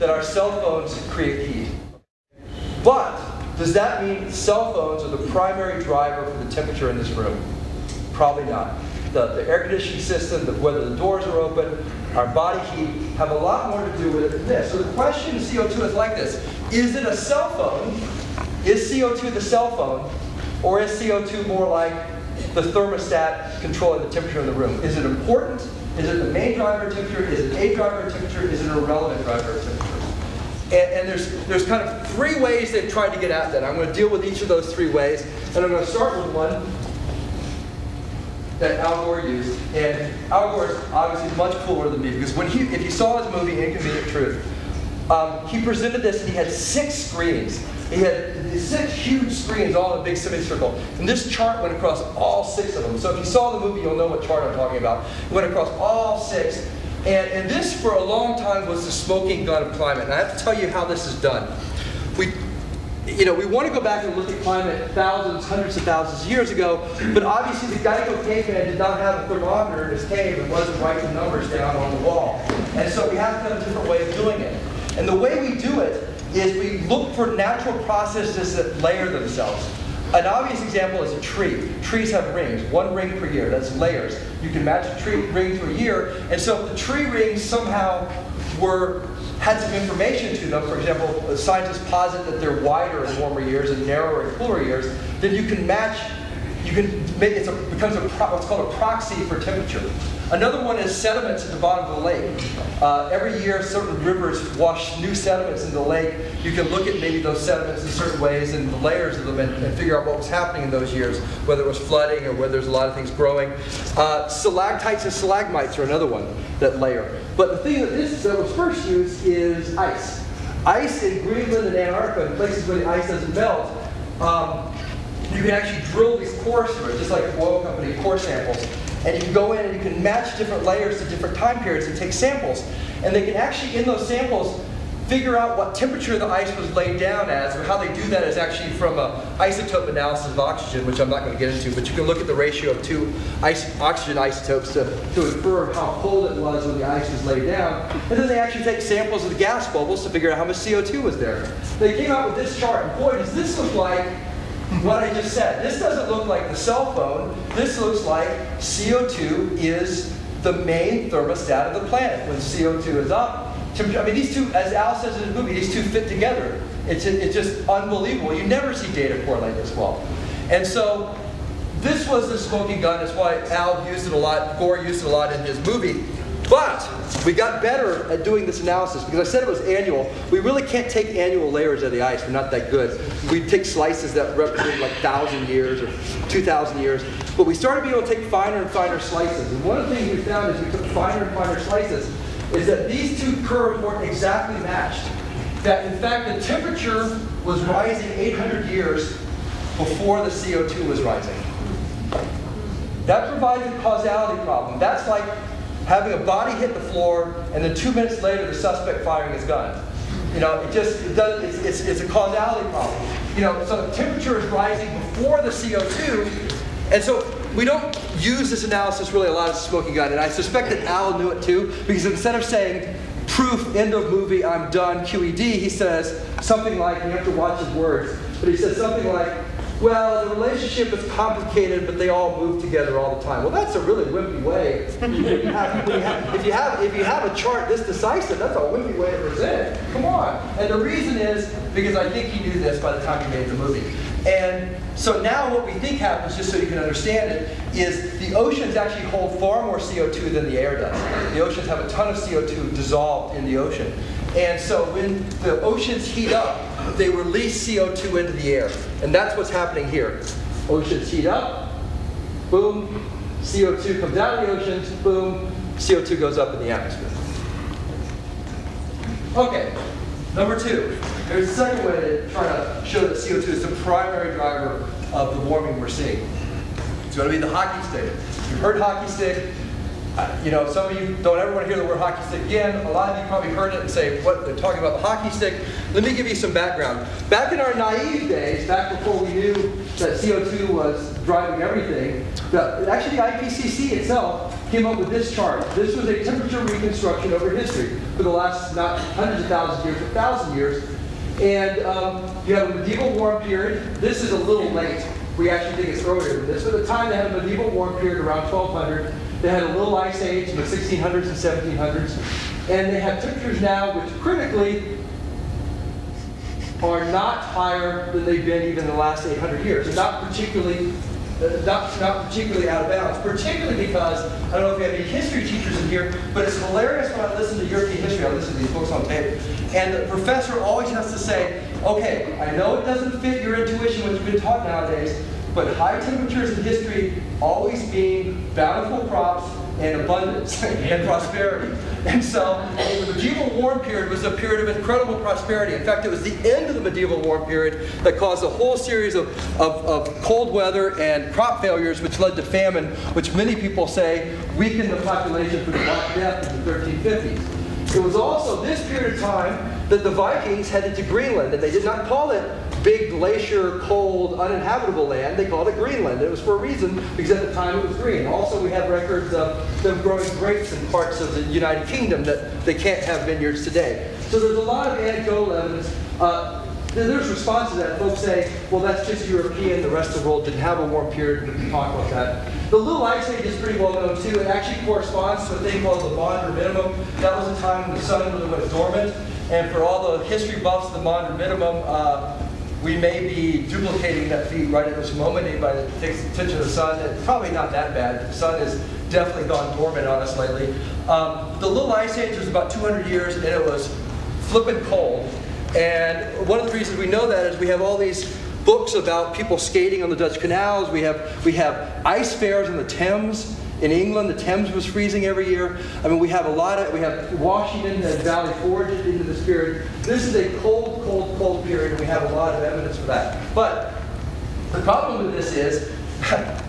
that our cell phones create heat. But does that mean cell phones are the primary driver for the temperature in this room? Probably not. The air conditioning system, whether the doors are open, our body heat have a lot more to do with it than this. So the question of CO2 is like this. Is it a cell phone? Is CO2 the cell phone? Or is CO2 more like the thermostat controlling the temperature in the room? Is it important? Is it the main driver of temperature? Is it a driver of temperature? Is it an irrelevant driver of temperature? And there's kind of three ways they've tried to get at that. I'm going to deal with each of those three ways. And I'm going to start with one that Al Gore used. And Al Gore is obviously much cooler than me, because if you saw his movie, Inconvenient Truth, he presented this and he had 6 screens. He had these 6 huge screens all in a big semicircle. And this chart went across all 6 of them. So if you saw the movie, you'll know what chart I'm talking about. It went across all 6. And this, for a long time, was the smoking gun of climate. And I have to tell you how this is done. We want to go back and look at climate thousands, hundreds of thousands of years ago, but obviously the Geico caveman did not have a thermometer in his cave and wasn't writing numbers down on the wall. And so we have to have a different way of doing it. And the way we do it is we look for natural processes that layer themselves. An obvious example is a tree. Trees have rings, 1 ring per year. That's layers. You can match a tree ring to a year, and so if the tree rings somehow had some information to them, for example, scientists posit that they're wider in warmer years and narrower in cooler years, then you can match, becomes what's called a proxy for temperature. Another one is sediments at the bottom of the lake. Every year, certain rivers wash new sediments into the lake. You can look at maybe those sediments in certain ways and the layers of them and figure out what was happening in those years, whether it was flooding or whether there's a lot of things growing. Stalactites and stalagmites are another one that layer. But the thing that was first used is ice. Ice in Greenland and Antarctica, in places where the ice doesn't melt, you can actually drill these cores through it, just like the oil company core samples. And you can go in and you can match different layers to different time periods and take samples. And they can actually, in those samples, figure out what temperature the ice was laid down as. And how they do that is actually from an isotope analysis of oxygen, which I'm not going to get into, but you can look at the ratio of 2 oxygen isotopes to infer how cold it was when the ice was laid down. And then they actually take samples of the gas bubbles to figure out how much CO2 was there. They came out with this chart, and boy, does this look like what I just said. This doesn't look like the cell phone. This looks like CO2 is the main thermostat of the planet. When CO2 is up, I mean, these two, as Al says in the movie, these two fit together. It's just unbelievable. You never see data correlate this well. And so this was the smoking gun. That's why Al used it a lot, Gore used it a lot in his movie. But we got better at doing this analysis because I said it was annual. We really can't take annual layers of the ice. We're not that good. We take slices that represent like 1,000 years or 2,000 years. But we started being able to take finer and finer slices. And one of the things we found as we took finer and finer slices is that these two curves weren't exactly matched. That in fact the temperature was rising 800 years before the CO2 was rising. That provides a causality problem. That's like having a body hit the floor, and then 2 minutes later, the suspect firing his gun. You know, it's a causality problem. You know, so the temperature is rising before the CO2, and so we don't use this analysis really a lot as a smoking gun. And I suspect that Al knew it too, because instead of saying proof, end of movie, I'm done, QED, he says something like, and you have to watch his words, but he says something like, well, the relationship is complicated, but they all move together all the time. Well, that's a really wimpy way. If you have a chart this decisive, that's a wimpy way to present it. Come on. And the reason is because I think he knew this by the time he made the movie. And so now what we think happens, just so you can understand it, is the oceans actually hold far more CO2 than the air does. The oceans have a ton of CO2 dissolved in the ocean. And so when the oceans heat up, they release CO2 into the air. And that's what's happening here. Oceans heat up, boom, CO2 comes out of the oceans, boom, CO2 goes up in the atmosphere. Okay, number 2. There's a second way to try to show that CO2 is the primary driver of the warming we're seeing. It's going to be the hockey stick. You've heard hockey stick. You know, some of you don't ever want to hear the word hockey stick again. A lot of you probably heard it and say, what, they're talking about the hockey stick. Let me give you some background. Back in our naive days, back before we knew that CO2 was driving everything, actually the IPCC itself came up with this chart. This was a temperature reconstruction over history for the last, not hundreds of thousands of years, but 1,000 years. And you have a medieval warm period. This is a little late. We actually think it's earlier than this. But at the time, they had a medieval warm period around 1200. They had a little ice age in the 1600s and 1700s. And they have temperatures now which critically are not higher than they've been even in the last 800 years. They're not particularly out of bounds, particularly because, I don't know if we have any history teachers in here, but it's hilarious when I listen to European history, I listen to these books on tape, and the professor always has to say, okay, I know it doesn't fit your intuition what you've been taught nowadays, but high temperatures in history always mean bountiful crops and abundance and prosperity. And so the medieval warm period was a period of incredible prosperity. In fact, it was the end of the medieval warm period that caused a whole series of cold weather and crop failures, which led to famine, which many people say weakened the population for the Black Death in the 1350s. It was also this period of time that the Vikings headed to Greenland, and they did not call it big glacier, cold, uninhabitable land. They called it Greenland. It was for a reason, because at the time it was green. Also, we have records of them growing grapes in parts of the United Kingdom that they can't have vineyards today. So there's a lot of anecdotal evidence. There's responses to that. Folks say, well, that's just European. The rest of the world didn't have a warm period. We can talk about that. The Little Ice Age is pretty well known, too. It actually corresponds to a thing called the Maunder Minimum. That was a time when the sun really went dormant. And for all the history buffs of the Maunder Minimum, we may be duplicating that feat right at this moment. Anybody that takes attention to the sun, it's probably not that bad. The sun has definitely gone dormant on us lately. The Little Ice Age was about 200 years, and it was flippin' cold. And one of the reasons we know that is we have all these books about people skating on the Dutch canals. We have ice fairs on the Thames. In England, the Thames was freezing every year. I mean, we have Washington and Valley Forge into this period. This is a cold, cold, cold period, and we have a lot of evidence for that. But the problem with this is,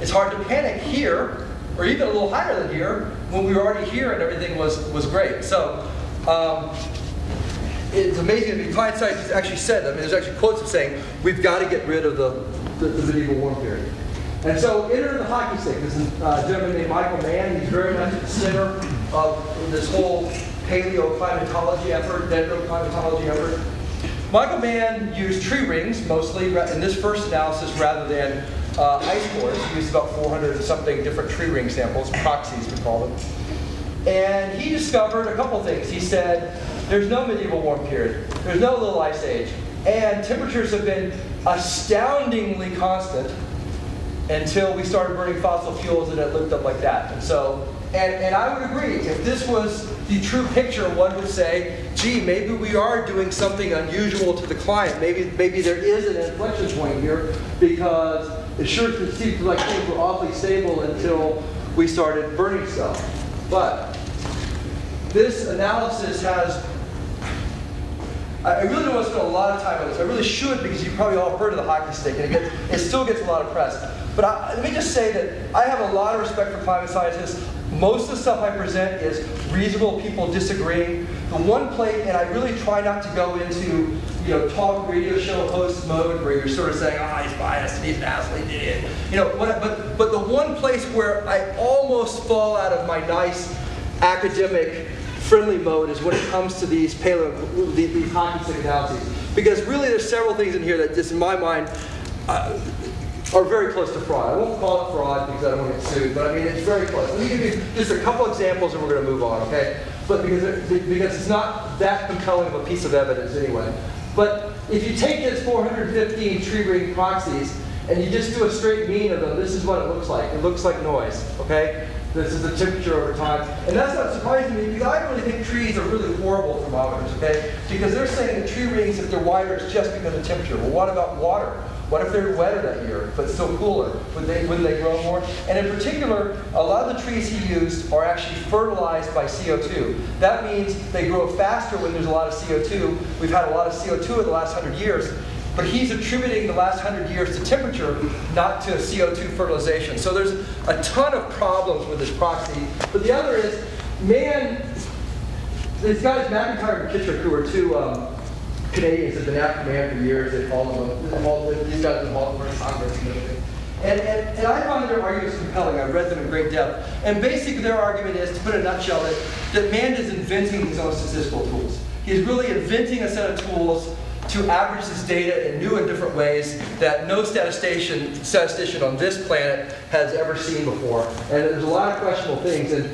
it's hard to panic here, or even a little higher than here, when we were already here and everything was great. So, it's amazing that climate scientists actually said, I mean, there's actually quotes of saying, we've got to get rid of the medieval warm period. And so, enter the hockey stick. This is a gentleman named Michael Mann. He's very much at the center of this whole paleoclimatology effort, dendroclimatology effort. Michael Mann used tree rings, mostly, in this first analysis, rather than ice cores. He used about 400 and something different tree ring samples, proxies we call them. And he discovered a couple things. He said, there's no medieval warm period. There's no little ice age. And temperatures have been astoundingly constant until we started burning fossil fuels and it looked up like that. And so, and I would agree, if this was the true picture, one would say, gee, maybe we are doing something unusual to the climate. Maybe there is an inflection point here, because it sure seems like things were awfully stable until we started burning stuff. But this analysis has, I really don't want to spend a lot of time on this. I really should, because you've probably all heard of the hockey stick, and it still gets a lot of press. But let me just say that I have a lot of respect for climate scientists. Most of the stuff I present is reasonable people disagreeing. The one place, and I really try not to go into, talk radio show host mode where you're sort of saying, he's biased and he's an asshole, he did it. But the one place where I almost fall out of my nice academic friendly mode is when it comes to these hockey stick analyses. Because really there's several things in here that just in my mind are very close to fraud. I won't call it fraud because I don't want to get sued, but I mean, it's very close. Let me give you just a couple examples and we're going to move on, okay? But because it's not that compelling of a piece of evidence anyway. But if you take this 415 tree ring proxies and you just do a straight mean of them, this is what it looks like. It looks like noise, okay? This is the temperature over time. And that's not surprising to me, because I really think trees are really horrible thermometers, okay? Because they're saying that tree rings, if they're wider, it's just because of temperature. Well, what about water? What if they're wetter that year, but still cooler? Wouldn't they grow more? And in particular, a lot of the trees he used are actually fertilized by CO2. That means they grow faster when there's a lot of CO2. We've had a lot of CO2 in the last 100 years. But he's attributing the last 100 years to temperature, not to CO2 fertilization. So there's a ton of problems with this proxy. But the other is, these guys, McIntyre and Kittredge, who are two Canadians, have been after man for years. They follow him. These guys have been involved in Congress and everything. And I find their arguments compelling. I've read them in great depth. And basically their argument is, to put it in a nutshell, that man is inventing his own statistical tools. He's really inventing a set of tools to average this data in new and different ways that no statistician on this planet has ever seen before. And there's a lot of questionable things. And